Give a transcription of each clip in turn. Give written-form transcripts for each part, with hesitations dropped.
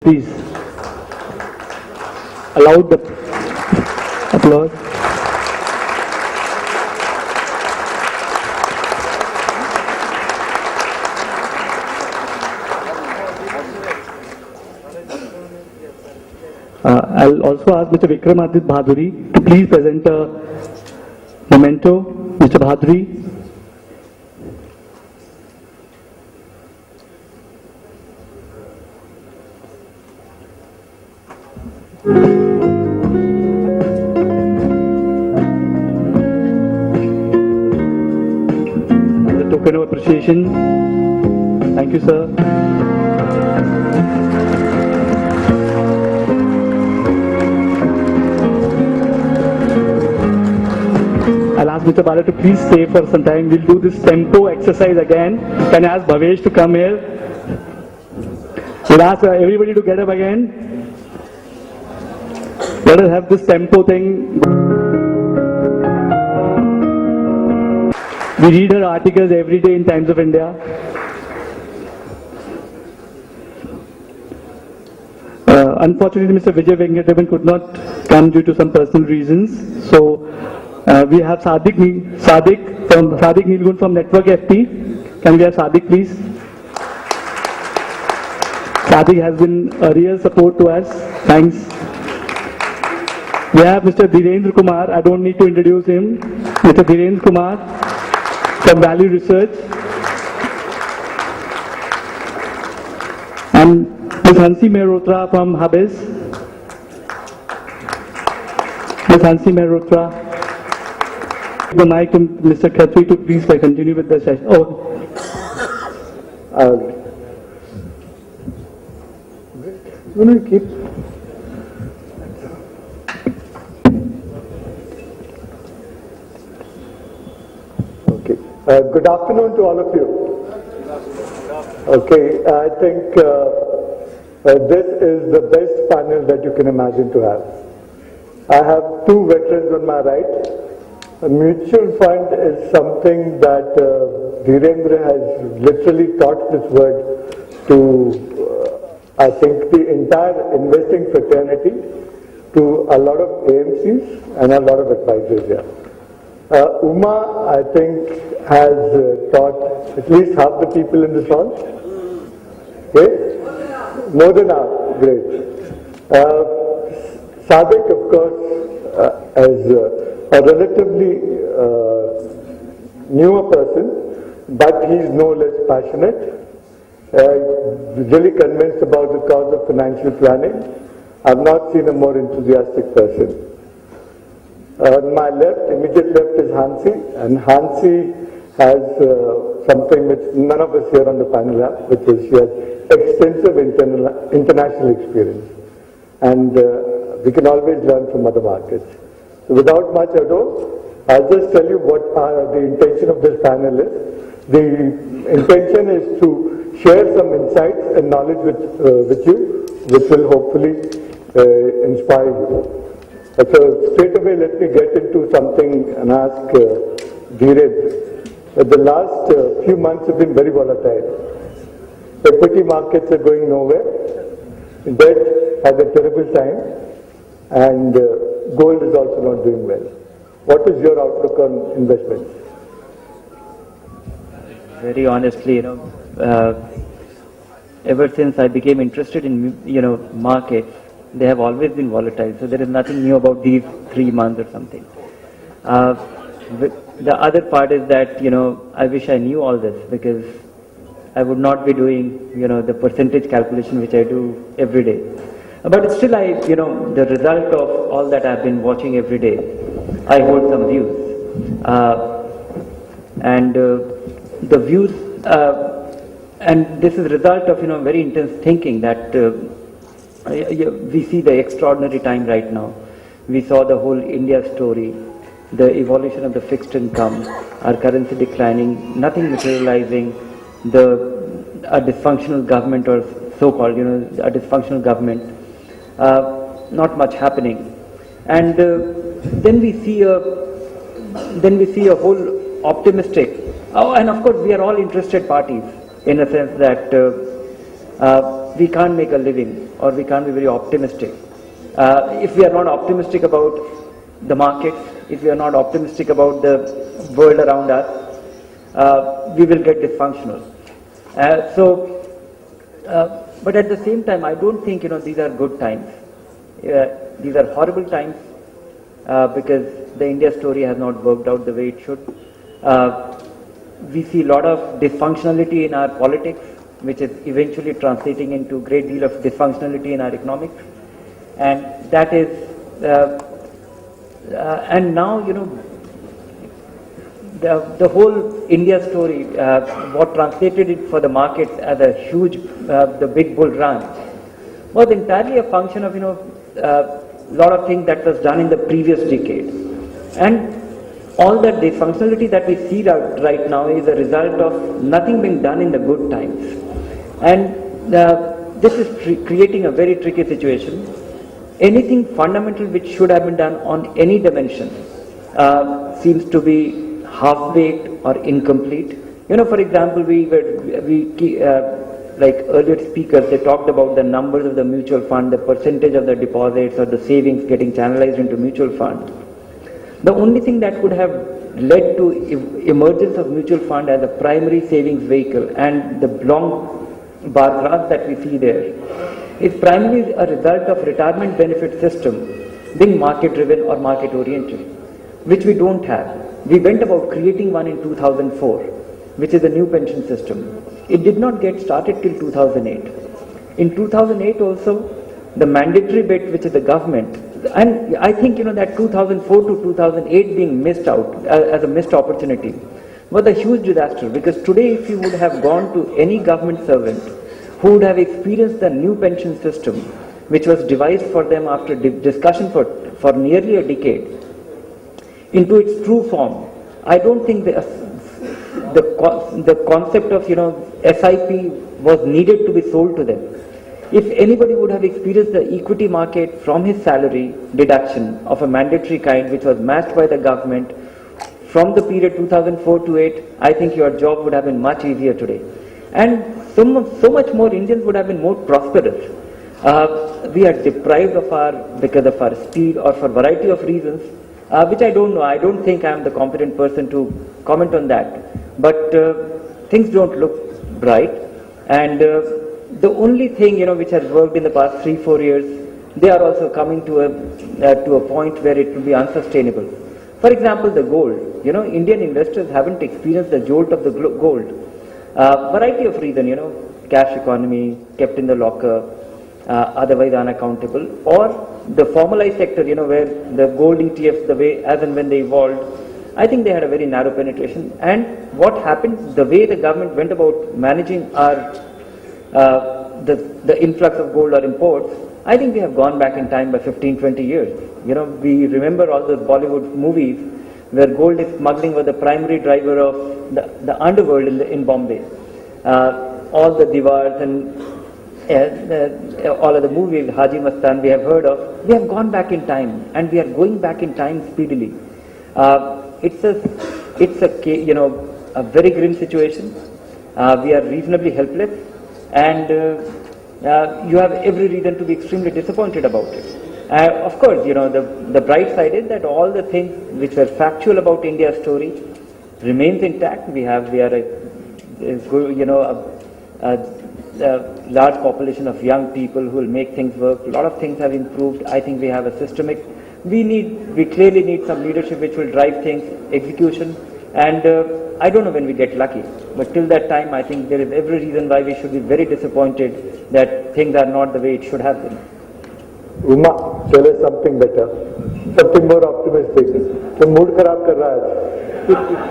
please. Allowed the applause. I'll also ask Mr. Vikramaditya Bhaduri to please present a memento. Mr. Bhaduri. As a token of appreciation, thank you, sir. I'll ask Mr. Bala to please stay for some time. We'll do this tempo exercise again. Can I ask Bhavesh to come here? We'll ask everybody to get up again. Let us have this tempo thing. We read her articles every day in Times of India. Unfortunately, Mr. Vijay Venkataman could not come due to some personal reasons. So we have Sadiq Nilgun from Network FT. Can we have Sadiq, please? Sadiq has been a real support to us. Thanks. We have Mr. Dhirendra Kumar. I don't need to introduce him. Mr. Dhirendra Kumar from Value Research. And Ms. Hansi Mehrotra from Habis. Ms. Hansi Mehrotra. The mic to Mr. Khatri to please continue with the session. Will you keep? Okay. Good afternoon to all of you. Okay, I think this is the best panel that you can imagine to have. I have two veterans on my right. A mutual fund is something that Dhirendra has literally taught this word to, I think, the entire investing fraternity, to a lot of AMCs and a lot of advisors here. Uma, I think, has taught at least half the people in this hall. Okay? More than half. Great. Sadiq, of course, as a relatively newer person, but he's no less passionate, really convinced about the cause of financial planning. I've not seen a more enthusiastic person. On my left, immediate left is Hansi, and Hansi has something which none of us here on the panel have, which is she has extensive international experience. And we can always learn from other markets. So without much ado, I'll just tell you what the intention of this panel is. The intention is to share some insights and knowledge with you, which will hopefully inspire you. So straight away, let me get into something and ask Dheeraj. The last few months have been very volatile. Equity markets are going nowhere. Debt had a terrible time. And gold is also not doing well. What is your outlook on investments? Very honestly, ever since I became interested in, markets, they have always been volatile. So there is nothing new about these 3 months or something. The other part is that, I wish I knew all this because I would not be doing, the percentage calculation which I do every day. But still, the result of all that I've been watching every day, I hold some views. And the views, and this is a result of, very intense thinking that we see the extraordinary time right now. We saw the whole India story, the evolution of the fixed income, our currency declining, nothing materializing, a dysfunctional government or so-called, a dysfunctional government. Not much happening, and then we see a whole optimistic. Oh, and of course we are all interested parties in a sense that we can't make a living, or we can't be very optimistic. If we are not optimistic about the markets, if we are not optimistic about the world around us, we will get dysfunctional. But at the same time, I don't think these are good times. These are horrible times because the India story has not worked out the way it should. We see a lot of dysfunctionality in our politics, which is eventually translating into a great deal of dysfunctionality in our economics, and that is. And now the whole India story, what translated it for the market as a huge, the big bull run, was entirely a function of lot of things that was done in the previous decade, and all that dysfunctionality that we see right now is a result of nothing being done in the good times, and this is creating a very tricky situation. Anything fundamental which should have been done on any dimension seems to be half-baked or incomplete. For example, like earlier speakers, they talked about the numbers of the mutual fund, the percentage of the deposits or the savings getting channelized into mutual fund. The only thing that could have led to emergence of mutual fund as a primary savings vehicle and the long bar graphs that we see there is primarily a result of retirement benefit system being market driven or market oriented, which we don't have. We went about creating one in 2004, which is a new pension system. It did not get started till 2008. In 2008 also, the mandatory bit, which is the government, and I think that 2004 to 2008 being missed out as a missed opportunity was a huge disaster, because today if you would have gone to any government servant who would have experienced the new pension system, which was devised for them after discussion for nearly a decade, into its true form, I don't think the concept of SIP was needed to be sold to them. If anybody would have experienced the equity market from his salary deduction of a mandatory kind, which was matched by the government from the period 2004 to 8, I think your job would have been much easier today. And so much more Indians would have been more prosperous. We are deprived of because of our speed or for a variety of reasons, which I don't know. I don't think I am the competent person to comment on that. But things don't look bright. And the only thing which has worked in the past 3-4 years, they are also coming to a point where it will be unsustainable. For example, the gold. Indian investors haven't experienced the jolt of the gold. Variety of reasons, cash economy, kept in the locker, otherwise unaccountable, or the formalized sector, where the gold ETFs, the way as and when they evolved, I think they had a very narrow penetration. And what happened, the way the government went about managing our the influx of gold or imports, I think we have gone back in time by 15-20 years. We remember all those Bollywood movies where gold smuggling was the primary driver of the underworld in Bombay. All the Diwars and all of the movies, Haji Mastan, we have heard of, we have gone back in time, and we are going back in time speedily. It's a very grim situation. We are reasonably helpless, and you have every reason to be extremely disappointed about it. Of course, the bright side is that all the things which were factual about India's story remains intact. We are a large population of young people who will make things work. A lot of things have improved. I think we have a systemic. We clearly need some leadership which will drive things, execution, and I don't know when we get lucky. But till that time, I think there is every reason why we should be very disappointed that things are not the way it should have been. Uma, tell us something better, something more optimistic. The mood kharab kar raha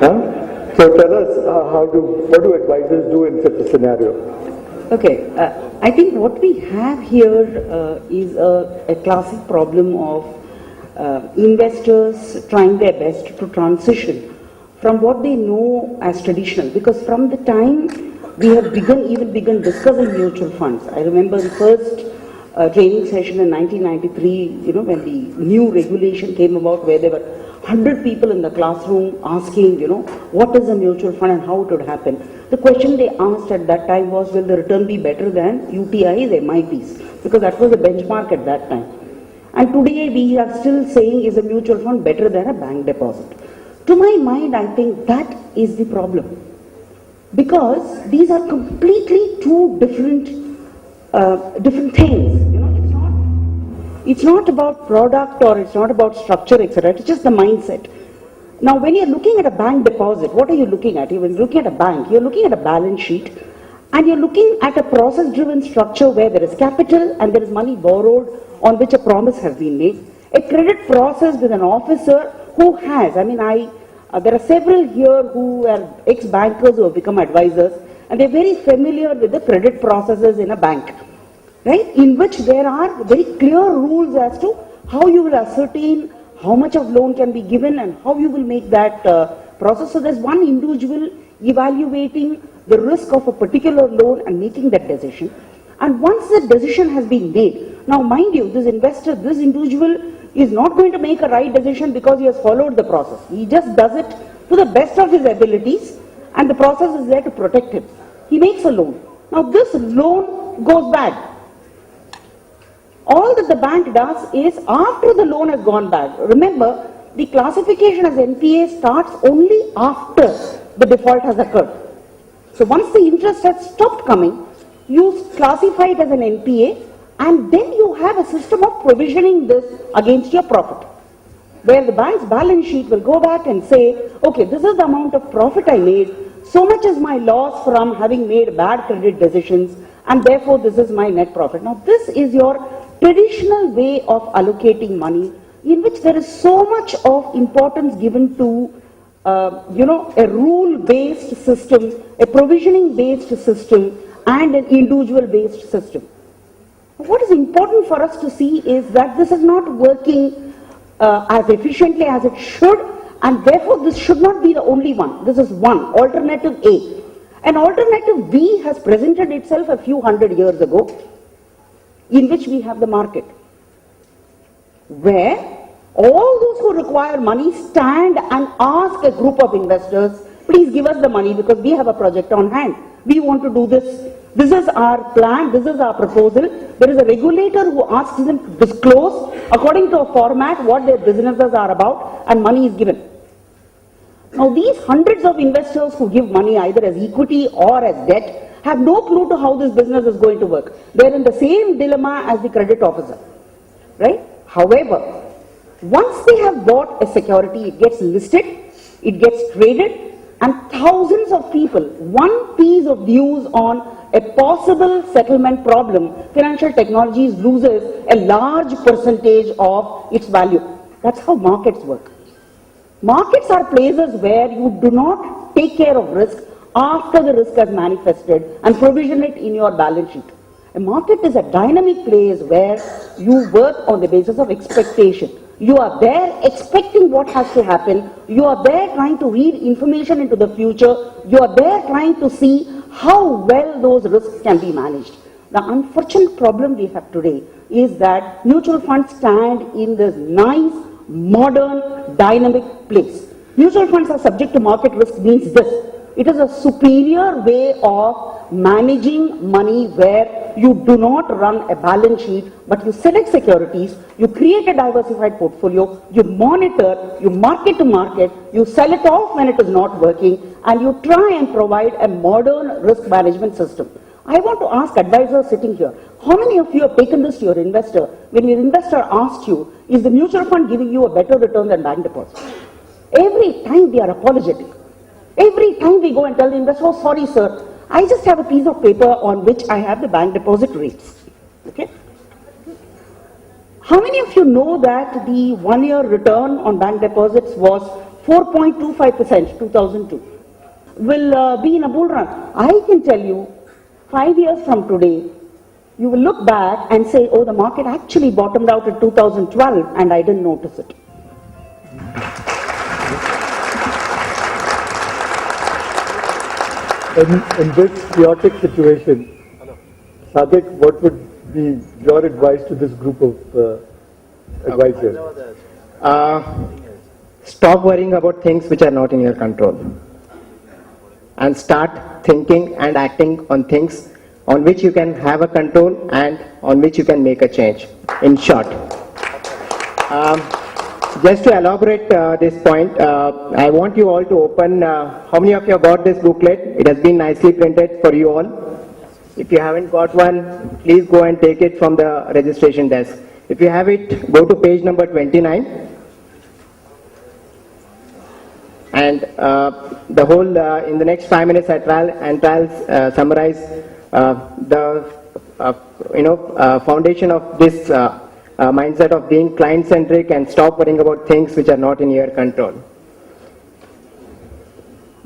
hai. So tell us, what do advisors do in such a scenario? Okay, I think what we have here is a classic problem of investors trying their best to transition from what they know as traditional, because from the time we have begun discussing mutual funds, I remember the first training session in 1993, when the new regulation came about where there were 100 people in the classroom asking, what is a mutual fund and how it would happen. The question they asked at that time was, will the return be better than UTIs, MIPs? Because that was the benchmark at that time. And today we are still saying, is a mutual fund better than a bank deposit? To my mind, I think that is the problem. Because these are completely two different things. It's not about product or it's not about structure, etc. It's just the mindset. Now, when you're looking at a bank deposit, what are you looking at? When you're looking at a bank, you're looking at a balance sheet and you're looking at a process-driven structure where there is capital and there is money borrowed on which a promise has been made. A credit process with an officer who has, there are several here who are ex-bankers who have become advisors and they're very familiar with the credit processes in a bank, right? In which there are very clear rules as to how you will ascertain how much of loan can be given and how you will make that process. So there's one individual evaluating the risk of a particular loan and making that decision. And once the decision has been made, now mind you, this investor, this individual is not going to make a right decision because he has followed the process. He just does it to the best of his abilities and the process is there to protect him. He makes a loan. Now this loan goes bad. All that the bank does is after the loan has gone bad. Remember, the classification as NPA starts only after the default has occurred. So once the interest has stopped coming, you classify it as an NPA and then you have a system of provisioning this against your profit. Where the bank's balance sheet will go back and say, okay, this is the amount of profit I made, so much is my loss from having made bad credit decisions and therefore this is my net profit. Now this is your traditional way of allocating money in which there is so much of importance given to a rule-based system, a provisioning-based system and an individual-based system. What is important for us to see is that this is not working as efficiently as it should and therefore this should not be the only one. This is one, alternative A. An alternative B has presented itself a few hundred years ago in which we have the market, where all those who require money stand and ask a group of investors, please give us the money because we have a project on hand. We want to do this. This is our plan. This is our proposal. There is a regulator who asks them to disclose according to a format what their businesses are about and money is given. Now these hundreds of investors who give money either as equity or as debt have no clue to how this business is going to work. They're in the same dilemma as the credit officer, right? However, once they have bought a security, it gets listed, it gets traded, and thousands of people, one piece of news on a possible settlement problem, financial technologies loses a large percentage of its value. That's how markets work. Markets are places where you do not take care of risk after the risk has manifested and provision it in your balance sheet. A market is a dynamic place where you work on the basis of expectation. You are there expecting what has to happen. You are there trying to read information into the future. You are there trying to see how well those risks can be managed. The unfortunate problem we have today is that mutual funds stand in this nice, modern, dynamic place. Mutual funds are subject to market risk means this. It is a superior way of managing money where you do not run a balance sheet, but you select securities, you create a diversified portfolio, you monitor, you market to market, you sell it off when it is not working, and you try and provide a modern risk management system. I want to ask advisors sitting here, how many of you have taken this to your investor when your investor asked you, is the mutual fund giving you a better return than bank deposit? Every time we are apologetic. Every time we go and tell the investor, oh sorry sir, I just have a piece of paper on which I have the bank deposit rates. Okay? How many of you know that the 1 year return on bank deposits was 4.25% 2002? Will be in a bull run. I can tell you, 5 years from today, you will look back and say, oh, the market actually bottomed out in 2012 and I didn't notice it. In this chaotic situation, Sadik, what would your advice to this group of advisors? Stop worrying about things which are not in your control and start thinking and acting on things on which you can have a control and on which you can make a change. In short, just to elaborate this point, I want you all to open, how many of you have got this booklet? It has been nicely printed for you all. If you haven't got one, please go and take it from the registration desk. If you have it, go to page number 29. And the whole, in the next 5 minutes, I'll summarize the foundation of this mindset of being client-centric and stop worrying about things which are not in your control.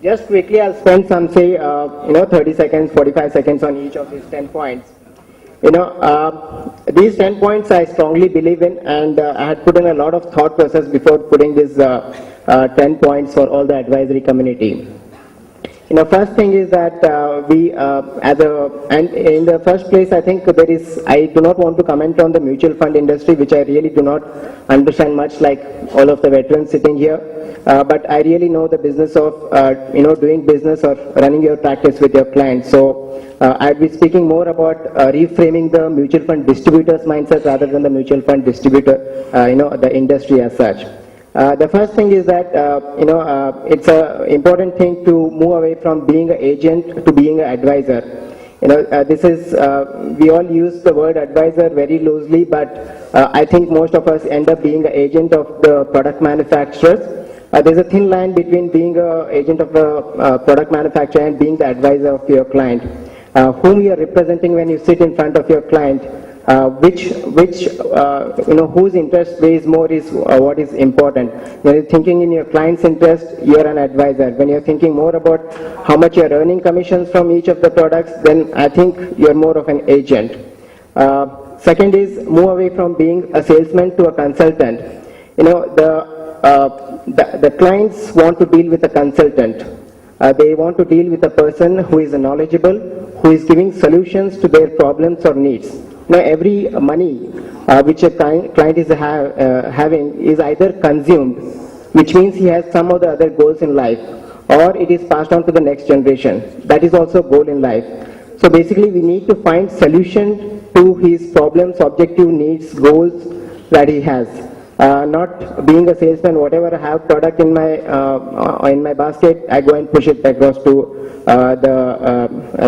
Just quickly, I'll spend some, say, 30 seconds, 45 seconds on each of these 10 points. These 10 points I strongly believe in, and I had put in a lot of thought process before putting these 10 points for all the advisory community. First thing is that and in the first place, I think I do not want to comment on the mutual fund industry, which I really do not understand much, like all of the veterans sitting here. But I really know the business of, doing business or running your practice with your clients. So I'd be speaking more about reframing the mutual fund distributor's mindset rather than the mutual fund distributor, the industry as such. The first thing is that, it's an important thing to move away from being an agent to being an advisor. This is, we all use the word advisor very loosely, but I think most of us end up being an agent of the product manufacturers. There's a thin line between being an agent of a product manufacturer and being the advisor of your client, whom you are representing when you sit in front of your client. Whose interest weighs more is what is important. When you're thinking in your client's interest, you're an advisor. When you're thinking more about how much you're earning commissions from each of the products, then I think you're more of an agent. Second is move away from being a salesman to a consultant. The clients want to deal with a consultant. They want to deal with a person who is knowledgeable, who is giving solutions to their problems or needs. Now, every money which a client is having is either consumed, which means he has some of the other goals in life, or it is passed on to the next generation. That is also a goal in life. So basically, we need to find solution to his problems, objective needs, goals that he has. Not being a salesman, whatever I have product in my basket, I go and push it across to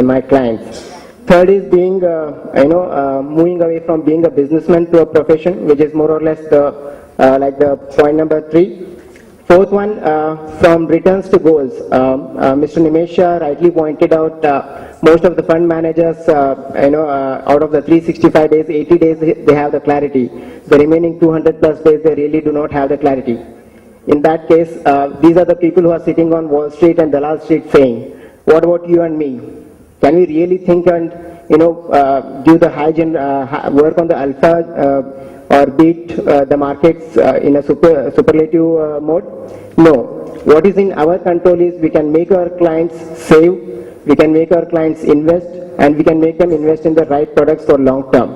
my clients. Third is being, moving away from being a businessman to a profession, which is more or less the point number 3. Fourth one, from returns to goals. Mr. Nimesh rightly pointed out, most of the fund managers, out of the 365 days, 80 days they have the clarity. The remaining 200 plus days, they really do not have the clarity. In that case, these are the people who are sitting on Wall Street and Dalal Street saying, what about you and me? Can we really think and, do the work on the alpha or beat the markets in a superlative mode? No. What is in our control is we can make our clients save, we can make our clients invest, and we can make them invest in the right products for long term.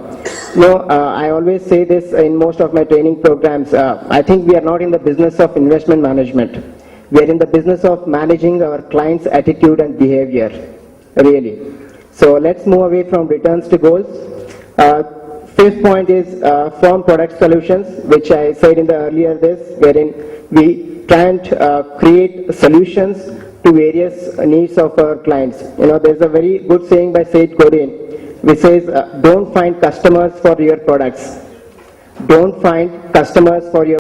I always say this in most of my training programs. I think we are not in the business of investment management. We are in the business of managing our clients' attitude and behavior. Really. So let's move away from returns to goals. Fifth point is from product solutions, which I said in the earlier this, wherein we try and create solutions to various needs of our clients. There's a very good saying by Seth Godin, which says, don't find customers for your products. Don't find customers for your